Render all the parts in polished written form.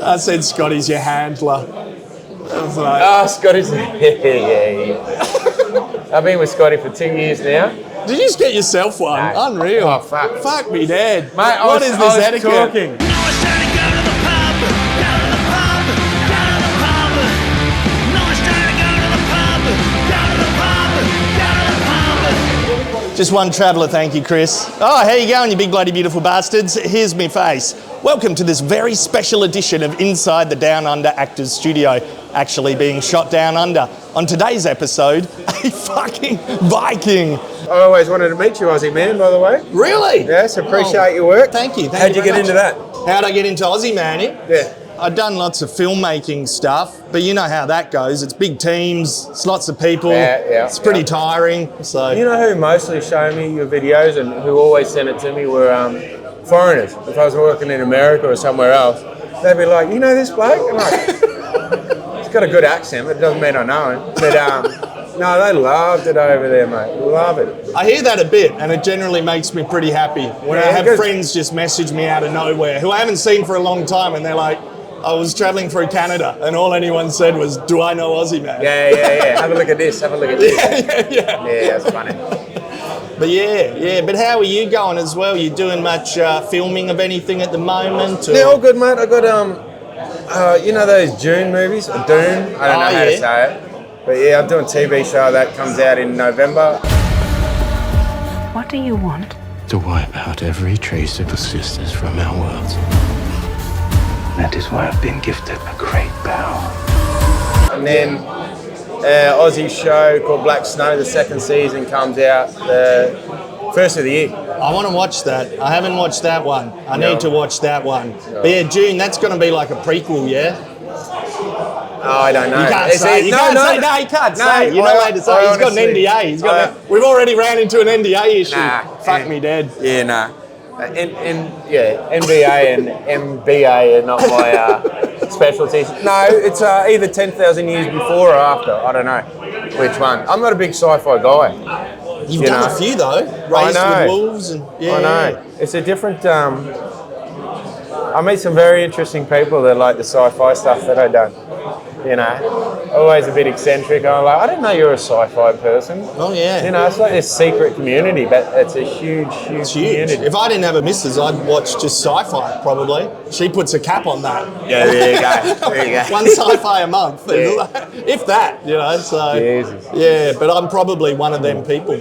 I said Scotty's your handler. I was like, Scotty's... yeah. I've been with Scotty for 2 years now. did you just get yourself one? No. Unreal. Oh, fuck. Fuck me, Dad. Mate, What is this etiquette? Talking. Just one Travla, thank you, Chris. Oh, how you going, you big bloody beautiful bastards? Here's me face. Welcome to this very special edition of Inside the Down Under Actors Studio, actually being shot down under. On today's episode, a fucking Viking. I always wanted to meet you, Ozzy Man, by the way. Really? Yes, appreciate your work. Thank you. How'd you get into that? How'd I get into Ozzy Manning? Yeah. I've done lots of filmmaking stuff, but you know how that goes. It's big teams, it's lots of people. It's pretty tiring. So You know who mostly showed me your videos and who always sent it to me were foreigners. If I was working in America or somewhere else, they'd be like, "You know this bloke?" I'm like, "He's got a good accent, but it doesn't mean I know him." But no, they loved it over there, mate. Love it. I hear that a bit, and it generally makes me pretty happy when I have friends just message me out of nowhere who I haven't seen for a long time, and they're like, I was travelling through Canada, and all anyone said was, "Do I know Ozzy Man?" Yeah. Have a look at this. Have a look at this. Yeah. Yeah, that's funny. But yeah. But how are you going as well? You doing much filming of anything at the moment? Or? Yeah, all good, mate. I got you know those Dune movies, Dune. I don't know how to say it, but yeah, I'm doing a TV show that comes out in November. What do you want? To wipe out every trace of existence from our worlds. That is why I've been gifted a great power. And then Aussie show called Black Snow, the second season comes out the first of the year. I want to watch that. I haven't watched that one. I need to watch that one. No. But yeah, June, that's going to be like a prequel, yeah? Oh, I don't know. You can't say. You can't say. No, you can't say. You're not allowed to say. He's got an NDA. He's got. We've already ran into an NDA issue. Fuck me dead. Yeah, nah. NBA and MBA are not my specialties. No, it's either 10,000 years before or after. I don't know which one. I'm not a big sci-fi guy. You've done a few though. Raised with Wolves and I know. It's a different. I meet some very interesting people that like the sci-fi stuff that I've done. You know, always a bit eccentric. I'm like, I didn't know you were a sci-fi person. Oh yeah. You know, it's like this secret community, but it's a huge community. If I didn't have a missus, I'd watch just sci-fi probably. She puts a cap on that. Yeah, there you go. There you go. One sci-fi a month, if that. You know, so Jesus. Yeah, but I'm probably one of them people.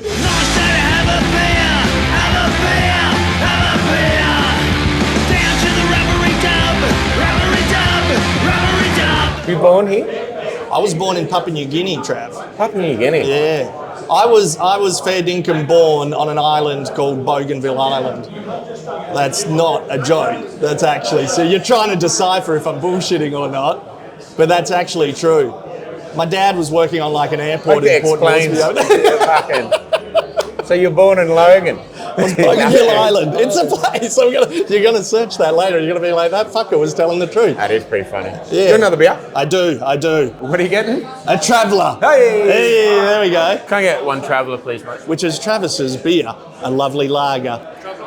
You born here? I was born in Papua New Guinea, Trav. Papua New Guinea? Yeah. I was fair dinkum born on an island called Bougainville Island. That's not a joke. That's actually, so you're trying to decipher if I'm bullshitting or not, but that's actually true. My dad was working on like an airport in Port Moresby. So you're born in Logan? Bougainville Island. It's a place. You're gonna search that later. You're gonna be like, that fucker was telling the truth. That is pretty funny. Yeah. Do another beer? I do. What are you getting? A Travla. Hey, there we go. Can I get one Travla, please, mate? Which is Travis's beer, a lovely lager.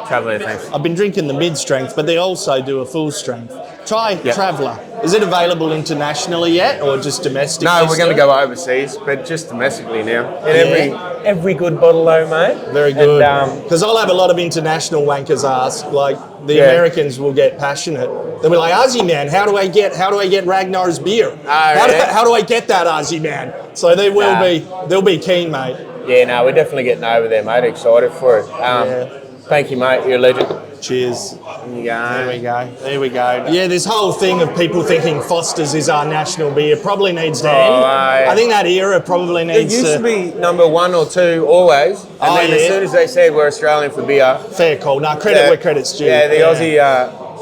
Travla, thanks. I've been drinking the mid-strength, but they also do a full-strength. Try Travla. Is it available internationally yet, or just domestically? No, we're going to go overseas, but just domestically now. And every good bottle, though, mate. Very good. Because I'll have a lot of international wankers ask, like the Americans will get passionate. They'll be like, "Ozzy Man, how do I get Ragnar's beer? How do I get that, Ozzy Man?" So they'll be keen, mate. Yeah, no, we're definitely getting over there, mate. Excited for it. Thank you, mate. You're a legend. Cheers. There you go. There we go. Yeah, this whole thing of people thinking Foster's is our national beer probably needs to end. I think that era probably needs to... It used to be number 1 or 2 always. And then as soon as they said we're Australian for beer... Fair call. No, credit where credit's due. Yeah, the Aussie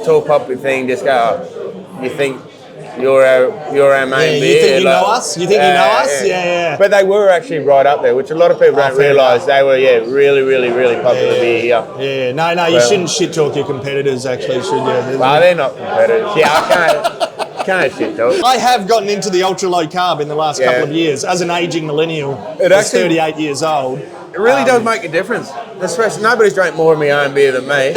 tall poppy thing just go, you think... You're our main beer. You think you know us? You think you know us? Yeah. But they were actually right up there, which a lot of people don't realise. They were, really, really, really popular beer here. Yeah, no, you shouldn't shit talk your competitors, actually, should you? Well, they're not competitors. Yeah, I can't shit talk. I have gotten into the ultra low carb in the last couple of years as an aging millennial. It's 38 years old. It really does make a difference. Especially, nobody's drank more of my own beer than me.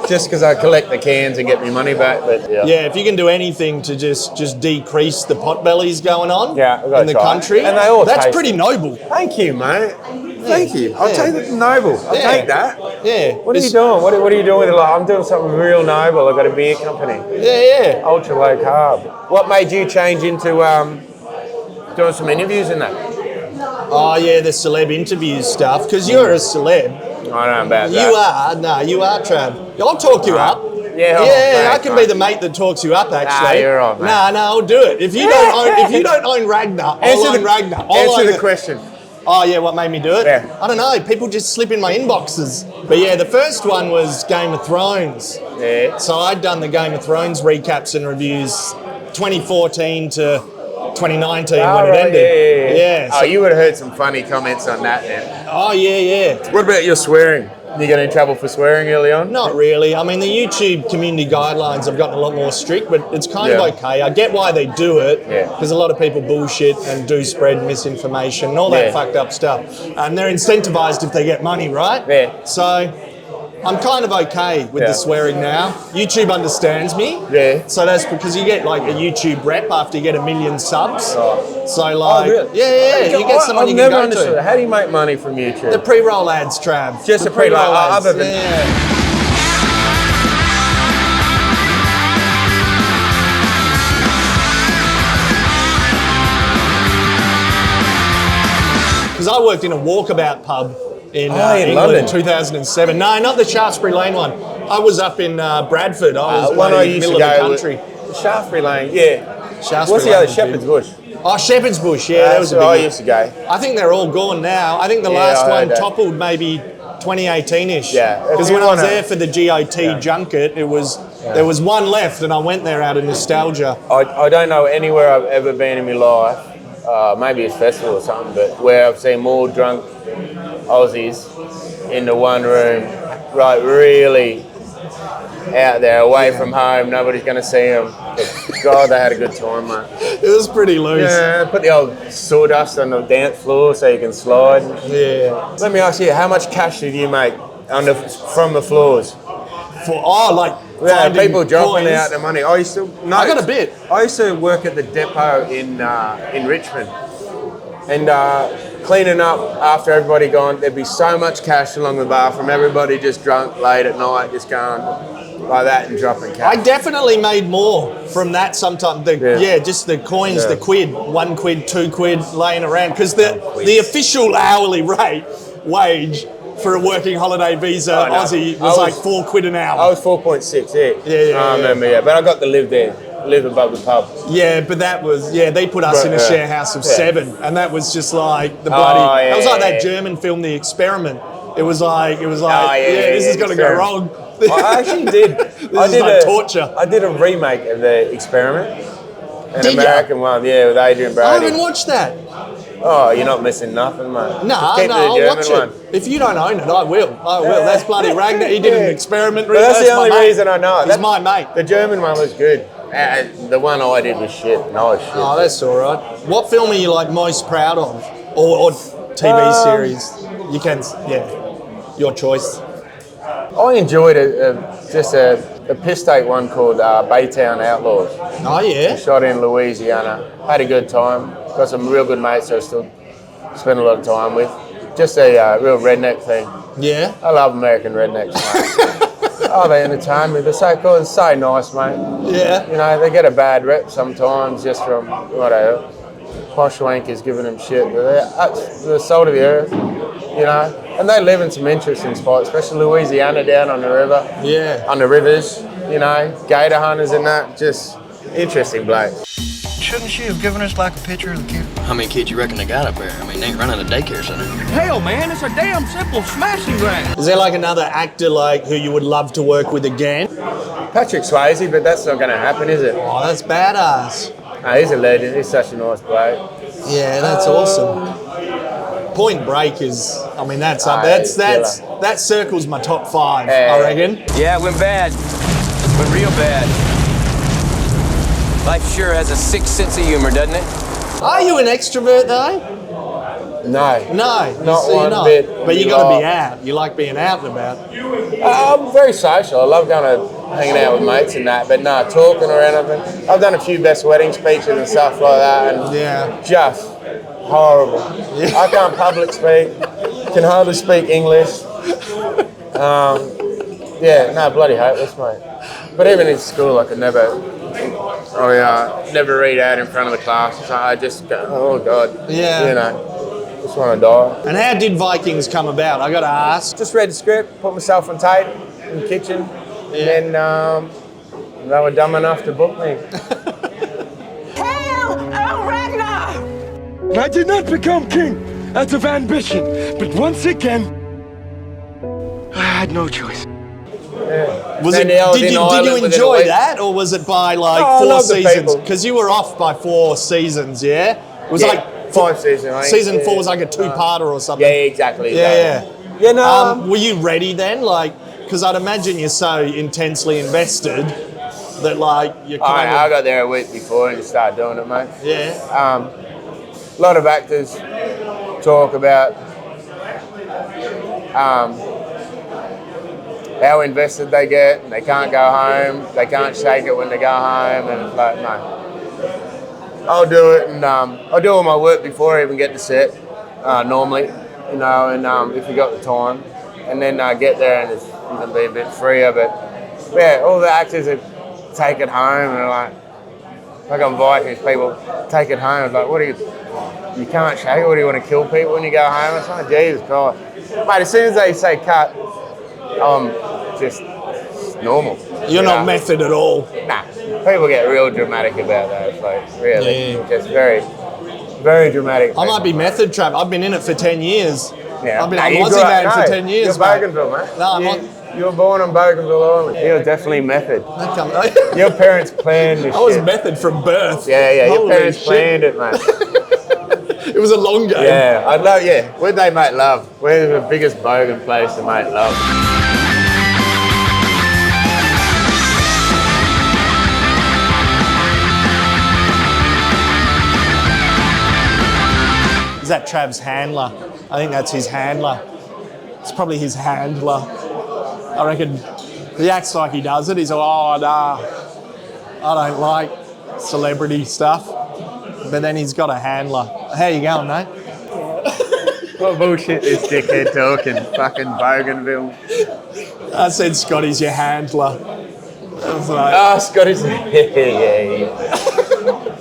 just because I collect the cans and get me money back. But Yeah, if you can do anything to just decrease the potbellies going on Yeah, we've got in to the try it. country, And they all that's taste pretty noble. Thank you, mate. Thank you. I'll take the noble. I'll Yeah. take that. Yeah. What are you doing? What are you doing with it? Like, I'm doing something real noble. I've got a beer company. Yeah. Ultra low carb. What made you change into doing some interviews in that? Oh yeah, the celeb interview stuff, because you're a celeb. I don't know about that. You are, Trav. I'll talk you up. Yeah, I thanks, can mate. be the mate that talks you up. Actually, you're right, mate. Nah, I'll do it. If you don't own Ragnar, I'll own Ragnar. Answer the question. Oh yeah, what made me do it? Yeah. I don't know. People just slip in my inboxes. But yeah, the first one was Game of Thrones. Yeah. So I'd done the Game of Thrones recaps and reviews, 2014 to 2019 when it ended. Yeah. Oh, you would have heard some funny comments on that then. Oh yeah. What about your swearing? You get in trouble for swearing early on? Not really. I mean, the YouTube community guidelines have gotten a lot more strict, but it's kind of okay. I get why they do it, because a lot of people bullshit and do spread misinformation and all that fucked up stuff. And they're incentivized if they get money, right? Yeah. So I'm kind of okay with the swearing now. YouTube understands me. Yeah. So that's because you get like a YouTube rep after you get 1 million subs. Oh. So like, really? you get someone I've you never can go understood to. How do you make money from YouTube? The pre-roll ads, Trav. Just the the pre-roll ads. other than Because I worked in a walkabout pub in in England London. in 2007. No, not the Shaftesbury Lane one. I was up in Bradford. I was one I in the used middle to of the go country. Shaftesbury Lane, yeah. Shaftesbury What's the Lane other? was Shepherd's big. Bush. Oh, Shepherd's Bush, yeah, that was a That's where big I used to go. I think they're all gone now. I think the Yeah, last I heard one that. toppled maybe 2018-ish. Yeah. Because If you when I was wanna- there for the GOT junket, there was one left, and I went there out of nostalgia. I don't know anywhere I've ever been in my life, maybe a festival or something, but where I've seen more drunk Aussies in the one room, right, really out there, away from home, nobody's going to see them. God, they had a good time, mate. It was pretty loose. Yeah, put the old sawdust on the dance floor so you can slide. Yeah. Let me ask you, how much cash did you make from the floors? Yeah, People dropping coins. out the money. I got a bit. I used to work at the depot in Richmond, and cleaning up after everybody gone. There'd be so much cash along the bar from everybody just drunk late at night, just going like that and dropping cash. I definitely made more from that sometimes. Just the coins, the quid, 1 quid, 2 quid laying around. Because the official hourly wage for a working holiday visa Aussie was like 4 quid an hour. I was 4.6, Yeah. I remember, but I got to live there, live above the pub. Yeah, but that was, they put us in a share house of 7, and that was just like the bloody, that was like that German film, The Experiment. It was like, this is going to go wrong. I actually did. This is like torture. I did a remake of The Experiment. An Did ya? American one, with Adrian I Brody. haven't watched that. Oh, you're not missing nothing, mate. No, Just keep the I'll German watch one. it. If you don't own it, I will. That's bloody Ragnar. He did an experiment. But that's the only my mate. reason I know it. He's my mate. The German one was good. The one I did was shit. No, it's shit. Oh, that's all right. What film are you like most proud of, or TV series? You can, your choice. I enjoyed just a piss take one called Baytown Outlaws. Oh yeah. Shot in Louisiana. Had a good time. Got some real good mates I still spend a lot of time with. Just a real redneck thing. Yeah. I love American rednecks, mate. Oh, they entertain me. They're so cool and so nice, mate. Yeah. You know, they get a bad rep sometimes just from, whatever, posh wankers giving them shit. But they're the salt of the earth, you know. And they live in some interesting spots, especially Louisiana down on the river. Yeah. On the rivers, you know, gator hunters and that. Just interesting bloke. Shouldn't she have given us like a picture of the kid? How many kids you reckon they got up there? I mean, they ain't running a daycare center. Hell, man, it's a damn simple smashing ground. Is there like another actor like who you would love to work with again? Patrick Swayze, but that's not going to happen, is it? Oh, that's badass. No, he's a legend. He's such a nice bloke. Yeah, that's awesome. Point Break is, I mean, that circles my top 5, I reckon. Yeah, it went bad. Went real bad. Life sure has a sick sense of humor, doesn't it? Are you an extrovert though? No. No, Not so one you're bit. But you got to be out. You like being out and about. I'm very social. I love going to hanging out with mates and that, but no, talking or anything. I've done a few best wedding speeches and stuff like that, and just horrible. Yeah. I can't public speak. Can hardly speak English. Bloody hopeless, mate. But even in school, I could never read out in front of the class. So I just go, oh God, just want to die. And how did VIkings come about? I got to ask. Just read the script, put myself on tape in the kitchen, and then they were dumb enough to book me. Hail, oh Ragnar! I did not become king out of ambition, but once again, I had no choice. Did you enjoy that, or was it by like 4 seasons? Because you were off by 4 seasons, yeah? It was like 5 seasons. Season 4 was like a 2-parter or something. Yeah, exactly. Yeah. No. Were you ready then? Like, because I'd imagine you're so intensely invested that like you kind I got there a week before and just started doing it, mate. Yeah. A lot of actors talk about how invested they get, and they can't go home, they can't shake it when they go home, and it's like, no. I'll do it, and I'll do all my work before I even get to set, normally, and if you got the time, and then get there and it's going to be a bit freer, but yeah, all the actors that take it home, and they're like on VIkings, people take it home, it's like, what do you can't shake it, what do you want to kill people when you go home? It's like, Jesus Christ. Mate, as soon as they say cut, I'm just normal. You're not method at all. Nah, people get real dramatic about that. It's like, really, just very, very dramatic. I might be method, Trav. I've been in it for 10 years. Yeah. I've been an Ozzy Man for 10 years, You're Bougainville, mate. No, you were born on Bougainville Island. You're definitely method. Your parents planned this I was shit. method from birth. Yeah, your Holy parents shit. planned it, mate. It was a long game. Yeah, I'd love, where'd they make love? Where's the biggest bogan place to make love? Is that Trav's handler? I think that's his handler. It's probably his handler. I reckon he acts like he does it. He's like, oh, nah, I don't like celebrity stuff. But then he's got a handler. How you going, mate? What bullshit this dickhead talking? Fucking Bougainville. I said Scotty's your handler. I was like, Scotty's... yeah.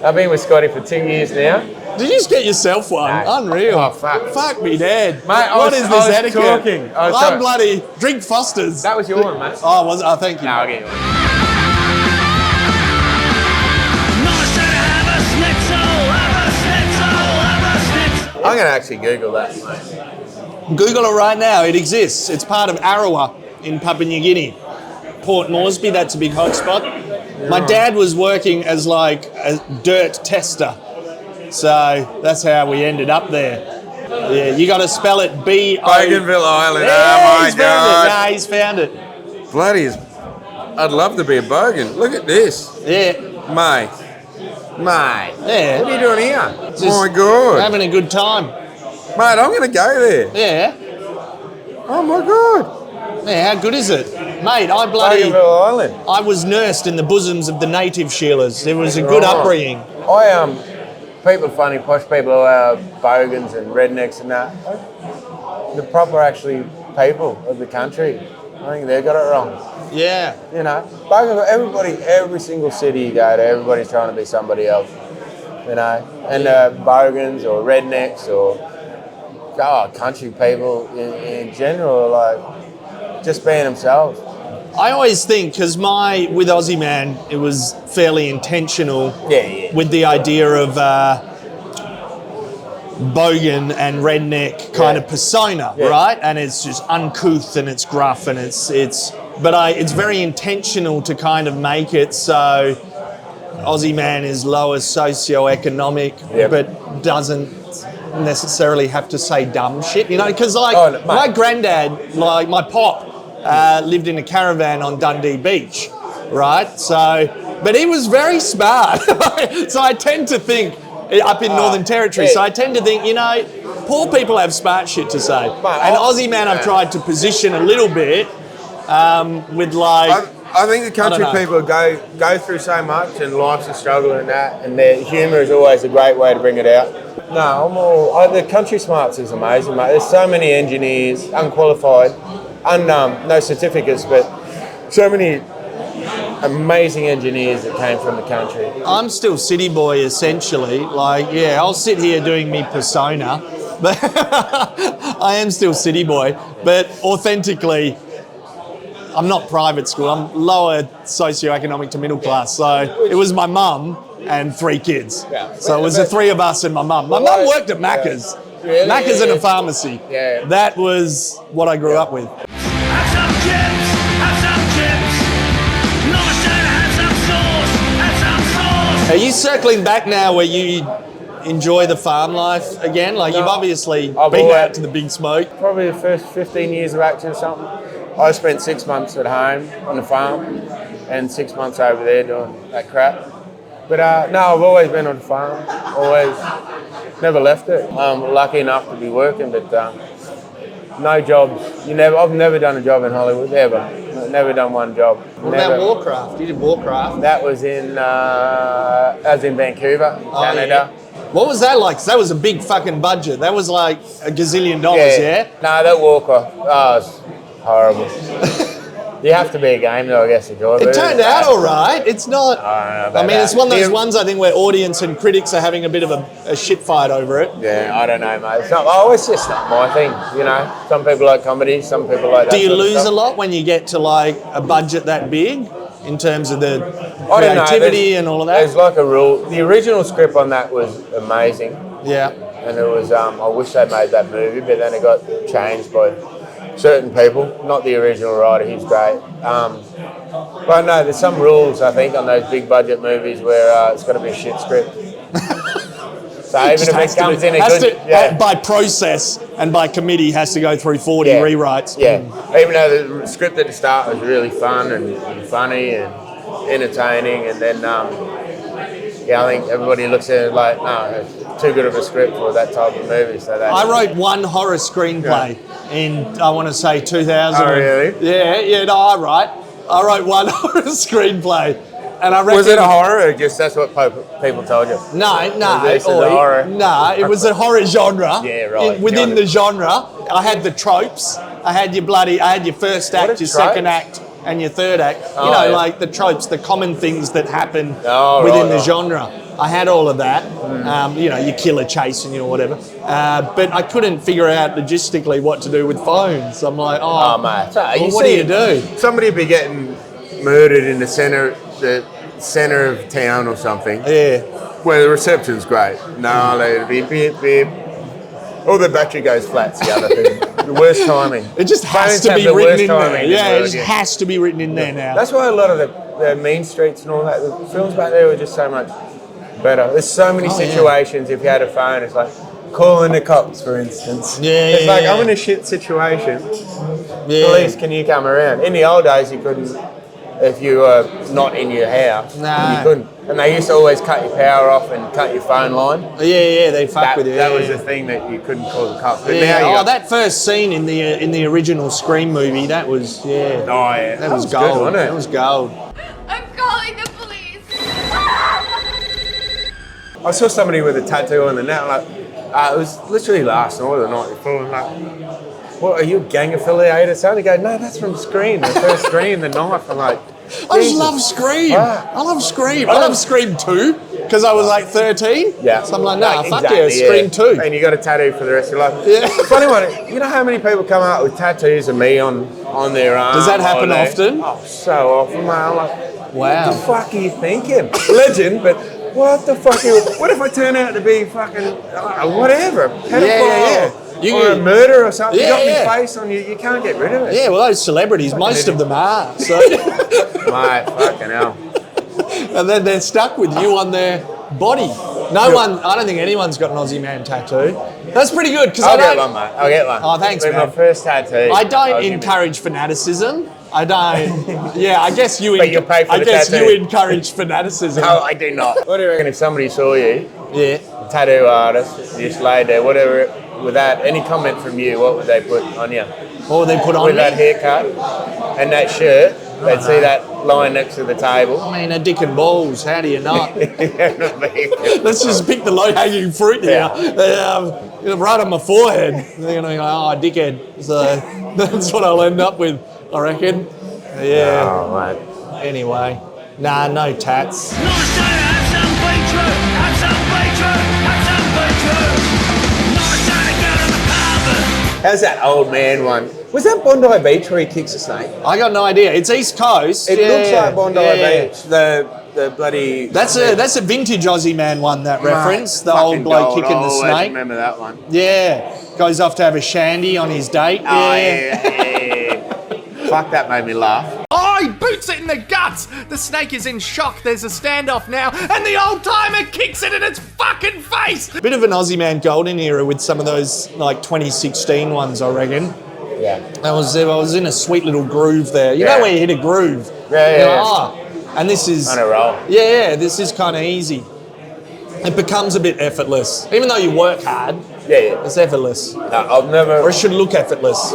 I've been with Scotty for 2 years now. did you just get yourself one? No. Unreal. Oh, fuck. Fuck me, Dad. Mate, What is this etiquette? talking. I'm bloody... Drink Foster's. That was your one, mate. Oh, was it? Oh, thank you. No, I'll get you one. I'm going to actually Google that, mate. Google it right now. It exists. It's part of Arawa in Papua New Guinea. Port Moresby, that's a big hotspot. Yeah. My dad was working as like a dirt tester. So that's how we ended up there. Yeah, you got to spell it B-O... Bougainville Island, yeah, oh my he's God. Found it. Nah, he's found it. Bloody, I'd love to be a bogan. Look at this. Yeah. Mate. Yeah. What are you doing here? Just oh my God. having a good time. Mate, I'm going to go there. Yeah. Oh my God. Yeah, how good is it? Mate, I bloody... Bougainville Island. I was nursed in the bosoms of the native Sheilas. It was a good upbringing. People funny, posh people who are bogans and rednecks and that. The proper actually people of the country. I think they got it wrong. Yeah. You know, Bougainville, every single city you go to, everybody's trying to be somebody else. You know, and bogans or rednecks or country people in general are like just being themselves. I always think, because with Ozzy Man, it was fairly intentional with the idea of bogan and redneck kind of persona, right? And it's just uncouth and it's gruff and it's very intentional to kind of make it so Ozzy Man is lower socioeconomic, but doesn't necessarily have to say dumb shit, you know? Because my granddad, like my pop, lived in a caravan on Dundee Beach, right? So, but he was very smart. So I tend to think, up in Northern Territory, so I tend to think, you know, poor people have smart shit to say. But And Ozzy Man, I've tried to position a little bit with like... I think the country I don't know. people go through so much, and life's a struggle and that, and their humour is always a great way to bring it out. No, the country smarts is amazing, mate. There's so many engineers, unqualified, no certificates, but so many amazing engineers that came from the country. I'm still city boy, essentially. Like, yeah, I'll sit here doing me persona, but I am still city boy. But authentically, I'm not private school. I'm lower socioeconomic to middle class. So it was my mum and 3 kids. Yeah. So it was the 3 of us and my mum. My mum worked at Macca's. Yeah. Really? Macca's and a pharmacy. Yeah. That was what I grew up with. Have some chips, have some chips. Not a soda, have some sauce, have some sauce. Are you circling back now where you enjoy the farm life again? Like, you've obviously I've been always- out to the big smoke. Probably the first 15 years of acting or something. I spent 6 months at home on the farm and 6 months over there doing that crap. But no, I've always been on the farm, always, never left it. I'm lucky enough to be working, but no jobs. I've never done a job in Hollywood, ever. Never done one job. What about Warcraft? You did Warcraft. That was in Vancouver, Canada. Yeah. What was that like? 'Cause that was a big fucking budget. That was like $1 gazillion, yeah? No, that Warcraft, it's horrible. You have to be a game though, I guess, to enjoy it. It turned out all right. It's not... I mean, it's one of those ones, I think, where audience and critics are having a bit of a shit fight over it. Yeah, I don't know, mate. It's just not my thing, you know. Some people like comedy, some people like that. Do you sort of lose stuff. a lot when you get to, like, a budget that big in terms of the I don't know, creativity and all of that? There's like a rule. The original script on that was amazing. Yeah. And it was, I wish they made that movie, but then it got changed by certain people, not the original writer, he's great. But no, there's some rules, I think, on those big budget movies where it's got to be a shit script. So even if it comes in a good... by process and by committee, has to go through 40 rewrites. Yeah, even though the script at the start was really fun and funny and entertaining, and then, I think everybody looks at it like, no, it's too good of a script for that type of movie. So I wrote one horror screenplay in, I want to say, 2000. Oh, really? Yeah, no, I wrote one horror screenplay. And I reckon... Was it a horror or just that's what people told you? No. This is a horror. No, it was a horror genre. Yeah, right. Within the genre, I had the tropes. I had your first act, your second act, and your third act. Like the tropes, the common things that happen within the genre. I had all of that. You kill a chase and whatever. But I couldn't figure out logistically what to do with phones. I'm like, mate. Well, what do you do? Somebody would be getting murdered in the centre of town or something. Yeah. Where the reception's great. No, it'd be beep. Or the battery goes flat. The other thing. The worst timing. It just has to be written in there. Yeah, it just has to be written in there now. That's why a lot of the mean streets and all that, the films back there were just so much better. There's so many situations, if you had a phone, it's like calling the cops, for instance. It's like, I'm in a shit situation. Police, can you come around? In the old days, you couldn't, if you were not in your house, you couldn't. And they used to always cut your power off and cut your phone line. Yeah, they fuck with you. That was the thing that you couldn't call the cops. But that first scene in the original Scream movie, that was that was gold. Good, wasn't it? That was gold. I'm calling the police. I saw somebody with a tattoo on the neck. It was literally last night or the night before. I'm like, what, are you gang affiliated? So they go, no, that's from Scream, the first Scream, the knife. I'm like, I just love Scream. I love Scream. I love Scream 2 because I was like 13. Yeah. So I'm like, nah, fuck exactly, yeah, Scream 2. And you got a tattoo for the rest of your life. Yeah. Funny one, you know how many people come out with tattoos of me on their arm? Does that happen often? Oh, so often, mate. I'm like, wow. What the fuck are you thinking? Legend, but what the fuck are you... What if I turn out to be fucking... whatever. Pedophile. Or a murder or something. You got my face on you. You can't get rid of it. Yeah, well, those celebrities, most of them are. So. Mate, fucking hell. And then they're stuck with you on their body. I don't think anyone's got an Aussie Man tattoo. That's pretty good. I'll get one, mate. I'll get one. Oh, thanks, man. man. My first tattoo. I don't encourage fanaticism. I don't. Yeah, I guess you. But you'll pay for the tattoo. You encourage fanaticism. No, I do not. What do you reckon if somebody saw you? Yeah. Tattoo artist, you just laid there, whatever without any comment from you, what would they put on you? What would they put on With me? that haircut and that shirt, they'd see that line next to the table. I mean, a dick and balls. How do you not? Let's just pick the low-hanging fruit here. Right on my forehead. They're going to go, oh, dickhead. So that's what I'll end up with, I reckon. Yeah. Oh, mate. Anyway. Nah, no tats. How's that old man one? Was that Bondi Beach where he kicks a snake? I got no idea. It's East Coast. It looks like Bondi Beach. The bloody... That's a vintage Ozzy Man one, that reference. The old bloke kicking the snake. I remember that one. Yeah. Goes off to have a shandy on his date. Oh, yeah. Fuck, that made me laugh. Oh, he boots it in the guts! The snake is in shock, there's a standoff now, and the old timer kicks it in its fucking face! Bit of an Ozzy Man golden era with some of those, like, 2016 ones, I reckon. Yeah. I was in a sweet little groove there. You know where you hit a groove? Yeah. You're like, oh. And this is... On a roll. Yeah, this is kind of easy. It becomes a bit effortless. Even though you work hard, it's effortless. No, I've never... Or it should look effortless.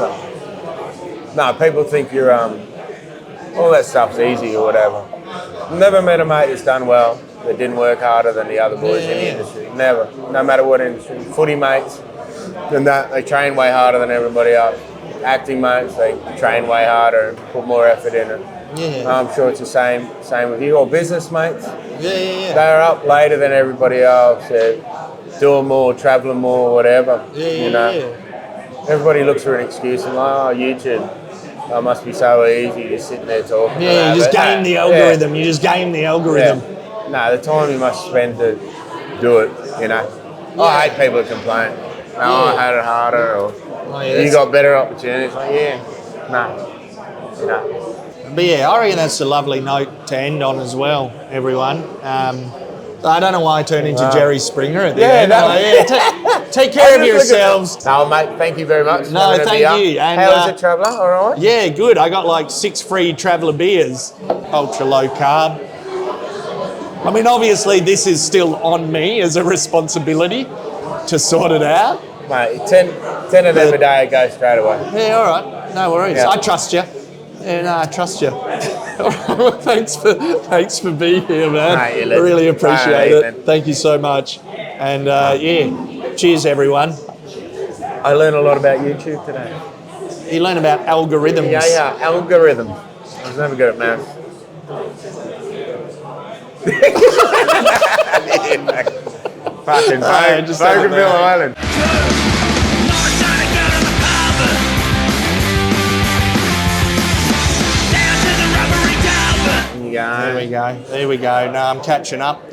No, people think you're, all that stuff's easy or whatever. Never met a mate that's done well, that didn't work harder than the other boys in the industry. Never. No matter what industry. Footy mates, than that, they train way harder than everybody else. Acting mates, they train way harder and put more effort in it. Yeah. I'm sure it's the same with you. Or business mates. Yeah. They're up later than everybody else. They're doing more, traveling more, whatever. Yeah. Everybody looks for an excuse and like, oh, YouTube. Oh, it must be so easy, just sitting there talking. Yeah, you just game the algorithm. You just game the algorithm. Yeah. No, the time you must spend to do it, you know. I hate people that complain. No, I had it harder, or you got better opportunities. Like, you know. But yeah, I reckon that's a lovely note to end on as well, everyone. I don't know why I turned into Jerry Springer at the end. Take care of yourselves. No, mate, thank you very much. No, thank you. And, how is it, Travla? All right? Yeah, good. I got like 6 free Travla beers, ultra low carb. I mean, obviously, this is still on me as a responsibility to sort it out. Mate, 10 of them a day, go straight away. Yeah, all right. No worries. Yeah. I trust you. Yeah, no, I trust you. Thanks for being here, man. Mate, I really appreciate it. Thank you so much. And cheers, everyone. I learned a lot about YouTube today. You learn about algorithms. Yeah, algorithm. I was never good at maths. Fucking Bougainville Island. There we go. No, I'm catching up.